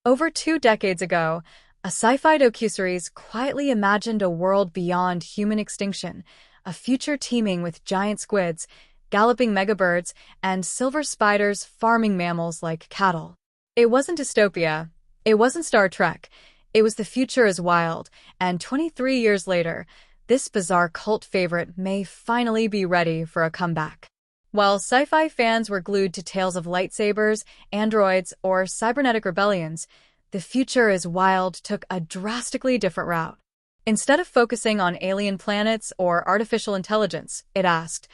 Over 2 decades ago, a sci-fi docuseries quietly imagined a world beyond human extinction, a future teeming with giant squids, galloping megabirds, and silver spiders farming mammals like cattle. It wasn't dystopia. It wasn't Star Trek. It was The Future is Wild, and 23 years later, this bizarre cult favorite may finally be ready for a comeback. While sci-fi fans were glued to tales of lightsabers, androids, or cybernetic rebellions, The Future is Wild took a drastically different route. Instead of focusing on alien planets or artificial intelligence, it asked,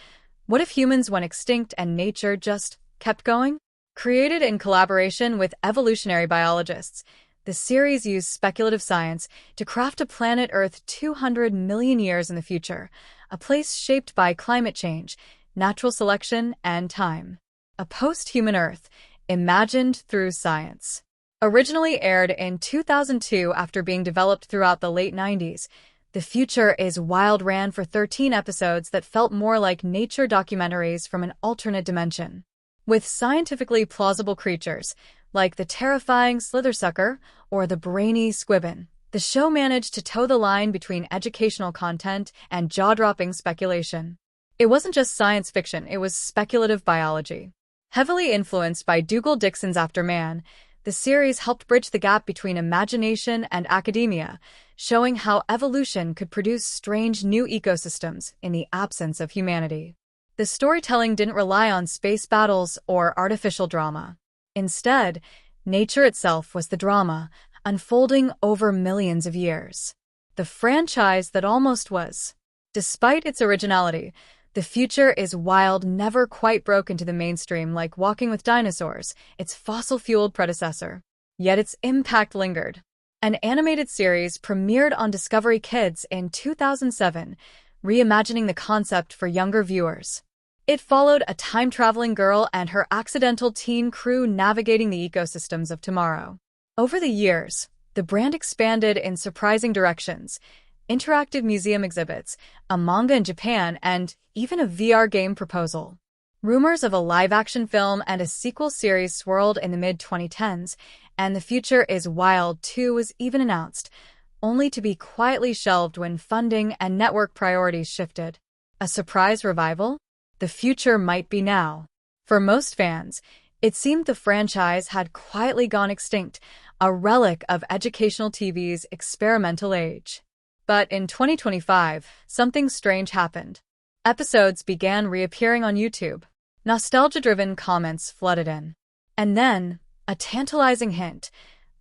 what if humans went extinct and nature just kept going? Created in collaboration with evolutionary biologists, the series used speculative science to craft a planet Earth 200 million years in the future, a place shaped by climate change, natural selection, and time. A post-human Earth, imagined through science. Originally aired in 2002 after being developed throughout the late 90s, The Future is Wild ran for 13 episodes that felt more like nature documentaries from an alternate dimension. With scientifically plausible creatures, like the terrifying slithersucker or the brainy squibbin, the show managed to toe the line between educational content and jaw-dropping speculation. It wasn't just science fiction, it was speculative biology. Heavily influenced by Dougal Dixon's After Man, the series helped bridge the gap between imagination and academia, showing how evolution could produce strange new ecosystems in the absence of humanity. The storytelling didn't rely on space battles or artificial drama. Instead, nature itself was the drama, unfolding over millions of years. The franchise that almost was. Despite its originality, The Future is Wild never quite broke into the mainstream like Walking with Dinosaurs, its fossil-fueled predecessor. Yet its impact lingered. An animated series premiered on Discovery Kids in 2007, reimagining the concept for younger viewers. It followed a time-traveling girl and her accidental teen crew navigating the ecosystems of tomorrow. Over the years, the brand expanded in surprising directions: interactive museum exhibits, a manga in Japan, and even a VR game proposal. Rumors of a live-action film and a sequel series swirled in the mid-2010s, and The Future is Wild 2 was even announced, only to be quietly shelved when funding and network priorities shifted. A surprise revival? The future might be now. For most fans, it seemed the franchise had quietly gone extinct, a relic of educational TV's experimental age. But in 2025, something strange happened. Episodes began reappearing on YouTube. Nostalgia-driven comments flooded in. And then, a tantalizing hint,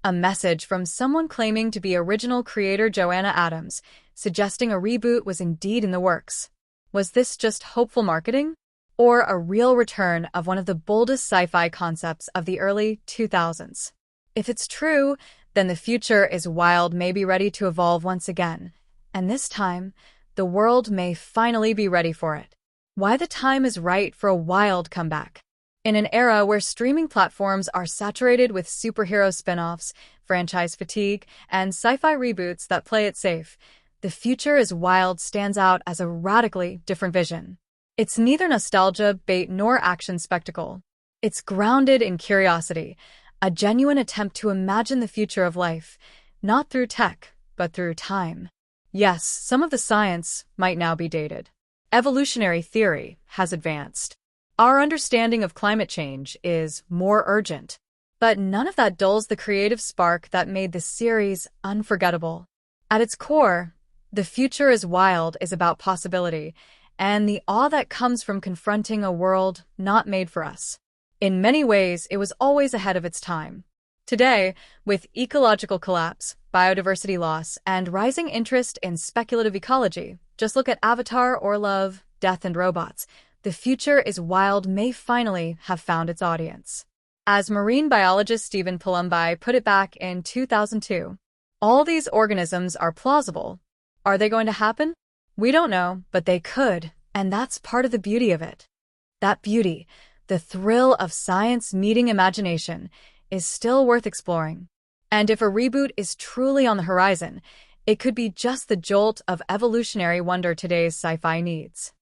a message from someone claiming to be original creator Joanna Adams, suggesting a reboot was indeed in the works. Was this just hopeful marketing? Or a real return of one of the boldest sci-fi concepts of the early 2000s? If it's true, then The Future is Wild may be ready to evolve once again. And this time, the world may finally be ready for it. Why the time is right for a wild comeback. In an era where streaming platforms are saturated with superhero spin-offs, franchise fatigue, and sci-fi reboots that play it safe, The Future is Wild stands out as a radically different vision. It's neither nostalgia, bait, nor action spectacle. It's grounded in curiosity, a genuine attempt to imagine the future of life, not through tech, but through time. Yes, some of the science might now be dated. Evolutionary theory has advanced. Our understanding of climate change is more urgent. But none of that dulls the creative spark that made the series unforgettable. At its core, The Future is Wild is about possibility, and the awe that comes from confronting a world not made for us. In many ways, it was always ahead of its time. Today, with ecological collapse, biodiversity loss, and rising interest in speculative ecology, just look at Avatar or Love, Death and Robots, The Future is Wild may finally have found its audience. As marine biologist Stephen Palumbi put it back in 2002, all these organisms are plausible. Are they going to happen? We don't know, but they could, and that's part of the beauty of it. That beauty, the thrill of science meeting imagination, is still worth exploring. And if a reboot is truly on the horizon, it could be just the jolt of evolutionary wonder today's sci-fi needs.